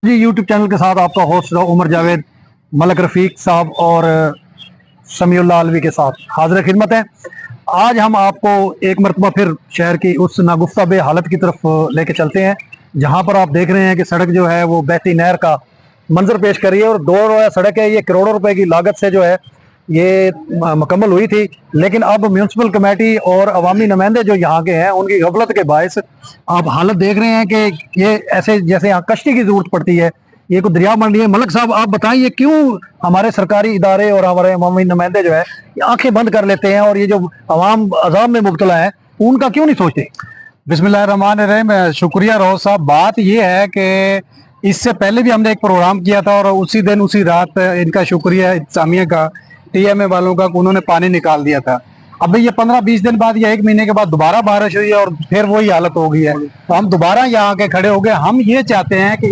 जी YouTube channel के साथ आपका होस्ट उमर जावेद, मलक रफ़ीक साहब और समीउल्लाह अलवी के साथ हाजिर खिदमत है। आज हम आपको एक मरतबा फिर शहर की उस नागुफ्ता बे हालत की तरफ लेके चलते हैं, जहां पर आप देख रहे हैं कि सड़क जो है वो बहती नहर का मंजर पेश कर रही है और दो रोया सड़क है। ये करोड़ों रुपए की लागत से जो है ये मुकम्मल हुई थी, लेकिन अब म्यूनसिपल कमेटी और अवामी नुमाइंदे जो यहाँ के हैं उनकी गफलत के बायस आप हालत देख रहे हैं कि ये ऐसे जैसे यहाँ कश्ती की जरूरत पड़ती है, ये कोई दरिया बन रही है। मलक साहब आप बताइए क्यों हमारे सरकारी इदारे और हमारे अवामी नुमाइंदे जो है आंखें बंद कर लेते हैं और ये जो अवाम अजाब में मुब्तला है उनका क्यों नहीं सोचते? बिस्मिल्लाहिर्रहमानिर्रहीम। शुक्रिया रोज साहब। बात यह है कि इससे पहले भी हमने एक प्रोग्राम किया था और उसी दिन उसी रात इनका शुक्रिया इंतजामिया का, टीएमए वालों का, उन्होंने पानी निकाल दिया था। अब ये 15-20 दिन बाद या 1 महीने के बाद दोबारा बारिश हुई है और फिर वही हालत हो गई है, तो हम दोबारा यहाँ आके खड़े हो गए। हम ये चाहते हैं कि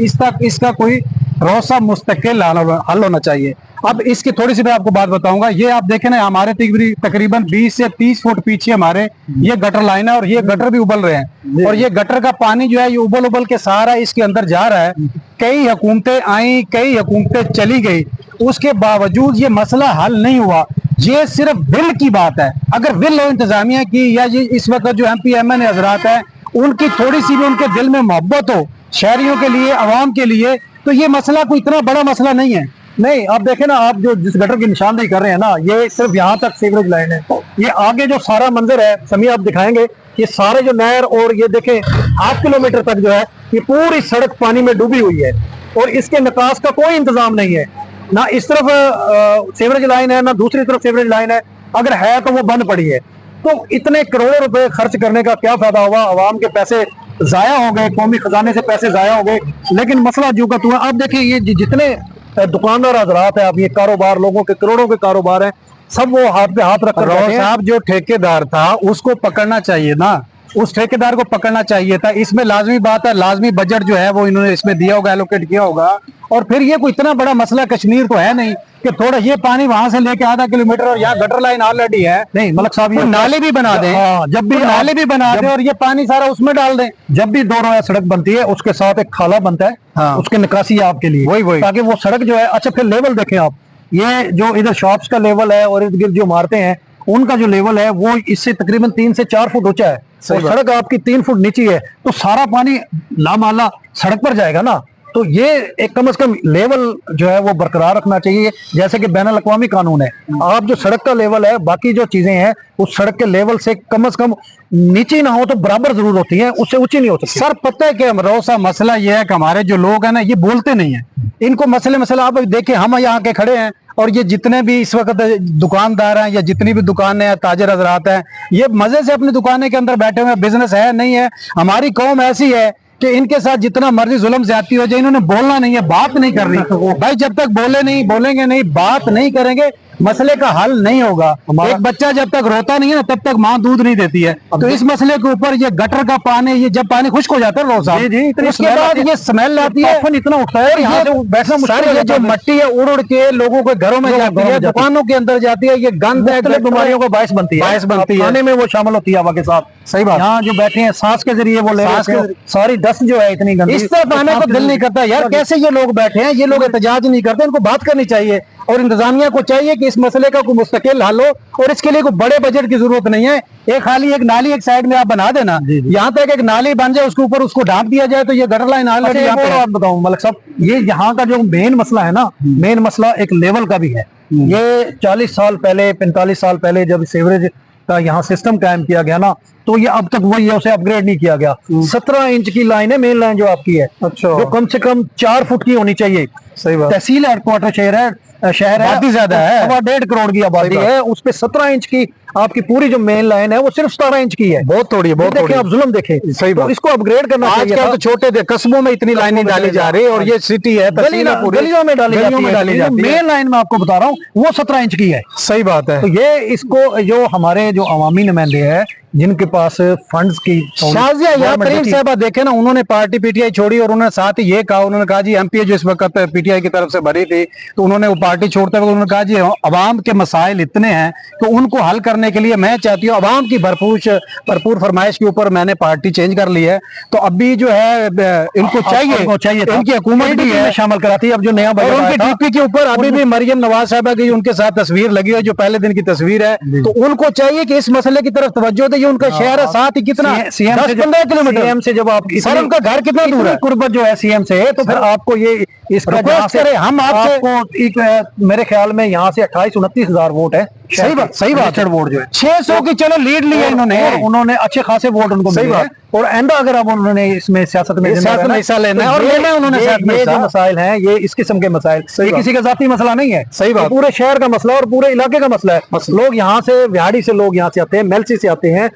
इसका कोई रोसा मुस्तकिल हल होना चाहिए। अब इसकी थोड़ी सी मैं आपको बात बताऊंगा। ये आप देखें ना, हमारे तकरीबन 20 से 30 फुट पीछे हमारे ये गटर लाइन है और ये गटर भी उबल रहे हैं और ये गटर का पानी जो है ये उबल उबल के सारा इसके अंदर जा रहा है। कई हुकूमतें आई, कई हुकूमतें चली गई, उसके बावजूद ये मसला हल नहीं हुआ। ये सिर्फ विल की बात है। अगर विल हो इंतजामिया की या ये इस वक्त जो MP MN हजरात है उनकी थोड़ी सी भी उनके दिल में मोहब्बत हो शहरियों के लिए, अवाम के लिए, तो ये मसला कोई इतना बड़ा मसला नहीं है। नहीं, आप देखें ना, आप जो जिस गटर की निशानदेही कर रहे हैं ना, ये सिर्फ यहाँ तक सीवरेज लाइन है। ये आगे जो सारा मंजर है समी आप दिखाएंगे, ये सारे जो नहर और ये देखें 1/2 किलोमीटर तक जो है ये पूरी सड़क पानी में डूबी हुई है और इसके निकास का कोई इंतजाम नहीं है। ना इस तरफ सीवरेज लाइन है, ना दूसरी तरफ सीवरेज लाइन है, अगर है तो वो बंद पड़ी है। तो इतने करोड़ों रुपए खर्च करने का क्या फायदा हुआ? आवाम के पैसे जाया हो गए, कौमी खजाने से पैसे जाया हो गए, लेकिन मसला जो का हुआ। आप देखिए ये जितने दुकानदार हजरात है, अब ये कारोबार लोगों के करोड़ों के कारोबार है, सब वो हाथ पे हाथ रखकर साहब जो ठेकेदार था उसको पकड़ना चाहिए ना, उस ठेकेदार को पकड़ना चाहिए था। इसमें लाजमी बात है, लाजमी बजट जो है वो इन्होंने इसमें दिया होगा, एलोकेट किया होगा। और फिर ये कोई इतना बड़ा मसला कश्मीर तो है नहीं कि थोड़ा ये पानी वहां से लेके आधा किलोमीटर और यहाँ गटर लाइन ऑलरेडी है। नहीं मलक साहब, ये नाले भी बना दें, जब भी नाले भी बना दें और ये पानी सारा उसमें डाल दें। जब भी 2 रोया सड़क बनती है उसके साथ एक खाला बनता है, हाँ। उसके निकासी है आपके लिए, वही ताकि वो सड़क जो है। अच्छा फिर लेवल देखें आप, ये जो इधर शॉप्स का लेवल है और इर्द गिर्द जो इमारतें हैं उनका जो लेवल है वो इससे तकरीबन 3 से 4 फुट ऊंचा है और सड़क आपकी 3 फुट नीचे है, तो सारा पानी लामाला सड़क पर जाएगा ना। तो ये एक कम से कम लेवल जो है वो बरकरार रखना चाहिए, जैसे कि बैनुल अक़वामी कानून है। आप जो सड़क का लेवल है, बाकी जो चीजें हैं उस सड़क के लेवल से कम नीचे ना हो तो बराबर जरूर होती है, उससे ऊंची नहीं हो सकती। सर पता है क्या रोसा मसला ये है कि हमारे जो लोग हैं ना ये बोलते नहीं है। इनको मसला आप देखिए, हम यहाँ के खड़े हैं और ये जितने भी इस वक्त दुकानदार हैं या जितनी भी दुकानें हैं, ताजर हजरात हैं, ये मजे से अपनी दुकानें के अंदर बैठे हुए हैं, बिजनेस है नहीं है। हमारी कौम ऐसी है कि इनके साथ जितना मर्जी जुल्म ज्यादती हो जाए, इन्होंने बोलना नहीं है, बात नहीं करनी। भाई जब तक बोलेंगे नहीं, बात नहीं करेंगे, मसले का हल नहीं होगा। एक बच्चा जब तक रोता नहीं है ना तब तक माँ दूध नहीं देती है। तो इस मसले के ऊपर ये गटर का पानी, ये जब पानी खुश्क हो जाता है रोजा, उसके बाद ये स्मेल आती है, इतना उठता है, ये जो मट्टी है उड़ उड़ के लोगों के घरों में जाती है, दुकानों के अंदर जाती है, ये गंद है, बीमारियों को बायस बनती है, खाने में वो शामिल होती है हवा के साथ। सही बात। यहाँ जो बैठे हैं सांस के जरिए वो ले रहे हैं, सारी डस्ट जो है इतनी गंदी, इस तरफ आने को दिल नहीं करता यार। कैसे ये लोग बैठे हैं, ये लोग एहतजाज नहीं करते, इनको बात करनी चाहिए और इंतजामिया को चाहिए कि इस मसले का कोई मुस्तकिल हल हो और इसके लिए कोई बड़े बजट की जरूरत नहीं है। एक नाली एक साइड में आप बना देना, यहाँ तक एक नाली बन जाए, उसके ऊपर उसको ढांप दिया जाए तो ये गटर लाइन ऑलरेडी। आप बताऊं मलक साहब, ये यहाँ का जो मेन मसला है ना, मेन मसला एक लेवल का भी है। ये 40 साल पहले, 45 साल पहले जब सीवरेज का यहाँ सिस्टम कायम किया गया ना, तो ये अब तक वही है, उसे अपग्रेड नहीं किया गया। 17 इंच की लाइन है, मेन लाइन जो आपकी है, जो कम से कम 4 फुट की होनी चाहिए। सही बात। तहसील हेडक्वार्टर शहर है, आबादी ज्यादा है, 1.5 करोड़ की आबादी है, उस पे 17 इंच की आपकी पूरी जो मेन लाइन है वो सिर्फ 17 इंच की है। बहुत थोड़ी है, बहुत देखें आप जुल्म देखें। सही बात। तो इसको अपग्रेड करना चाहिए था। तो छोटे कस्बों में इतनी लाइनें डाली जा रही है और ये सिटी है, गलियों में डाली जाती है। मेन लाइन में आपको बता रहा हूँ वो 17 इंच की है। सही बात है। तो ये इसको जो हमारे जो अवामी नुमाइंदे हैं जिनके पास फंड्स की, शाजिया करीम साहबा देखे ना, उन्होंने पार्टी PTI छोड़ी और उन्होंने साथ ही ये कहा, उन्होंने कहा जी MP जो इस वक्त PTI की तरफ से भरी थी, तो उन्होंने वो पार्टी छोड़ते हुए उन्होंने कहा जी अवाम के मसाइल इतने हैं तो उनको हल करने करने के लिए मैं चाहती हूँ आवाम की भरपूर फरमाइश के ऊपर मैंने पार्टी चेंज कर ली है। तो अभी जो है इनको चाहिए था। इनकी हुकूमत भी है शामिल कराती है अब जो नया और उनकी डीपी के ऊपर अभी भी मरियम नवाज साहबा की उनके साथ तस्वीर लगी है, जो पहले दिन की तस्वीर है। तो उनको चाहिए कि इस मसले की तरफ तवज्जो दे। उनका शहर है साथ ही कितना 10-15 किलोमीटर से जब आप सर उनका घर कितना दूर है कुर्बत जो है सीएम से, तो फिर आपको ये इसका रिक्वेस्ट करें हम आपसे। मेरे ख्याल में यहाँ से 28-29 हजार वोट है। सही बात वोट जो है 600 की चलो लीड ली है इन्होंने, उन्होंने अच्छे खासे वोट उनको सही मिले बात। हैं। और आइंदा अगर अब उन्होंने इसमें सियासत में हिस्सा लेना है और ये- लेना है उन्होंने साथ में ये जो हिस्सा। मसाइल हैं, ये इस किस्म के मसाइल, ये बात। किसी का जाती मसला नहीं है, सही बात। ये पूरे शहर का मसला और पूरे इलाके का मसला है। लोग यहाँ से विहाड़ी से लोग यहाँ से आते हैं, मेलसी से आते हैं,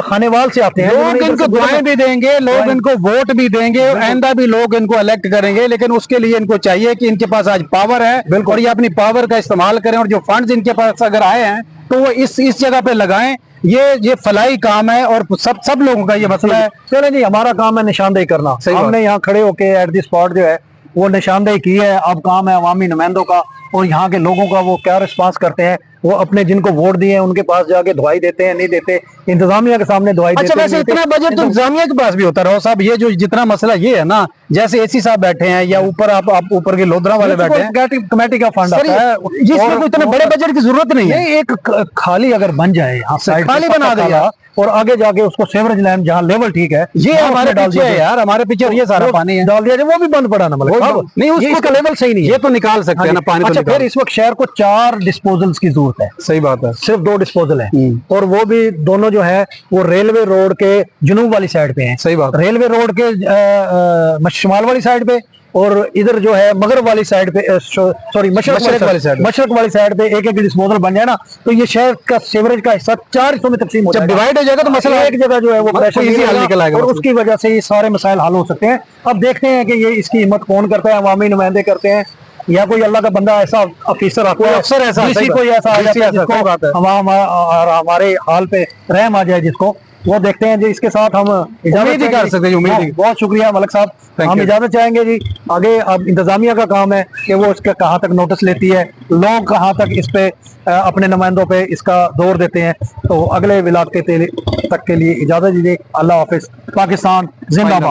खानेवाल से आते हैं, लोग इनको दुआएं भी देंगे, लोग इनको वोट भी देंगे और आइंदा भी लोग इनको इलेक्ट करेंगे। लेकिन उसके लिए इनको चाहिए कि इनके पास आज पावर है और ये अपनी पावर का इस्तेमाल करें, और जो फंड्स इनके पास अगर आए हैं तो वो इस जगह पे लगाएं। ये फलाई काम है और सब लोगों का ये मसला है। चले जी, हमारा काम है निशानदेही करना। हमने यहाँ खड़े होके एट द स्पॉट जो है वो निशानदेही की है। अब काम है अवामी नुमाइंदों का और यहाँ के लोगों का, वो क्या रिस्पांस करते हैं, वो अपने जिनको वोट दिए हैं उनके पास जाके दुआई देते हैं, नहीं देते, इंतजामिया के सामने दुआई अच्छा देते हैं। वैसे इतना बजट तो इंतजामिया के पास भी होता है साहब। ये जो जितना मसला ये है ना, जैसे एसी साहब बैठे हैं या ऊपर आप ऊपर के लोधरा वाले बैठे हैं, कमेटी का फंड आता है, जिसमें कोई इतने बड़े बजट की जरूरत नहीं है। एक खाली अगर बन जाए, खाली बना दे यार, और आगे जाके उसको सेवरेज लैम्प जहाँ लेवल ठीक है, ये हमारे पीछे है यार, हमारे पीछे और ये सारा पानी है, डाल दिया जाए। वो भी बंद पड़ा ना, मतलब नहीं उसका लेवल सही नहीं है, ये तो निकाल सकते हैं ना पानी। अच्छा, फिर इस वक्त शहर को 4 डिस्पोजल्स की जरूरत है। सही बात है, सिर्फ 2 डिस्पोजल है और वो भी दोनों जो है वो रेलवे रोड के जुनूब वाली साइड पे हैं। सही बात। रेलवे रोड के शुमाल वाली साइड पे और इधर जो है मगरब वाली साइड पे, सॉरी मशरक वाली साइड पे एक डिस्पोजल बन जाए ना, तो ये शहर का सीवरेज का हिस्सा 4 हिस्सों में तकसीम हो जाएगा। डिवाइड हो जाएगा तो मसला एक जगह जो है वो प्रेशर निकल आएगा और उसकी वजह से ये सारे मसाइल हल हो सकते हैं। अब देखते हैं कि ये इसकी हिम्मत कौन करता है, अवामी नुमाइंदे करते हैं या कोई अल्लाह का बंदा ऐसा ऑफिसर आता है, अफसर ऐसा कोई ऐसा आ जाता है जिसको हमारे हाल पे रहम आ जाए, जिसको वो देखते हैं जी। इसके साथ हम इजाजत ही कर सकते हैं। बहुत शुक्रिया मलिक साहब, हम इजाजत चाहेंगे जी। आगे अब इंतजामिया का काम है कि वो इसका कहाँ तक नोटिस लेती है, लोग कहाँ तक इस पे अपने नुमाइंदों पे इसका दौर देते हैं। तो अगले विलाग तक के लिए इजाजत दीजिए। अल्लाह हाफिज। पाकिस्तान जिंदाबाद।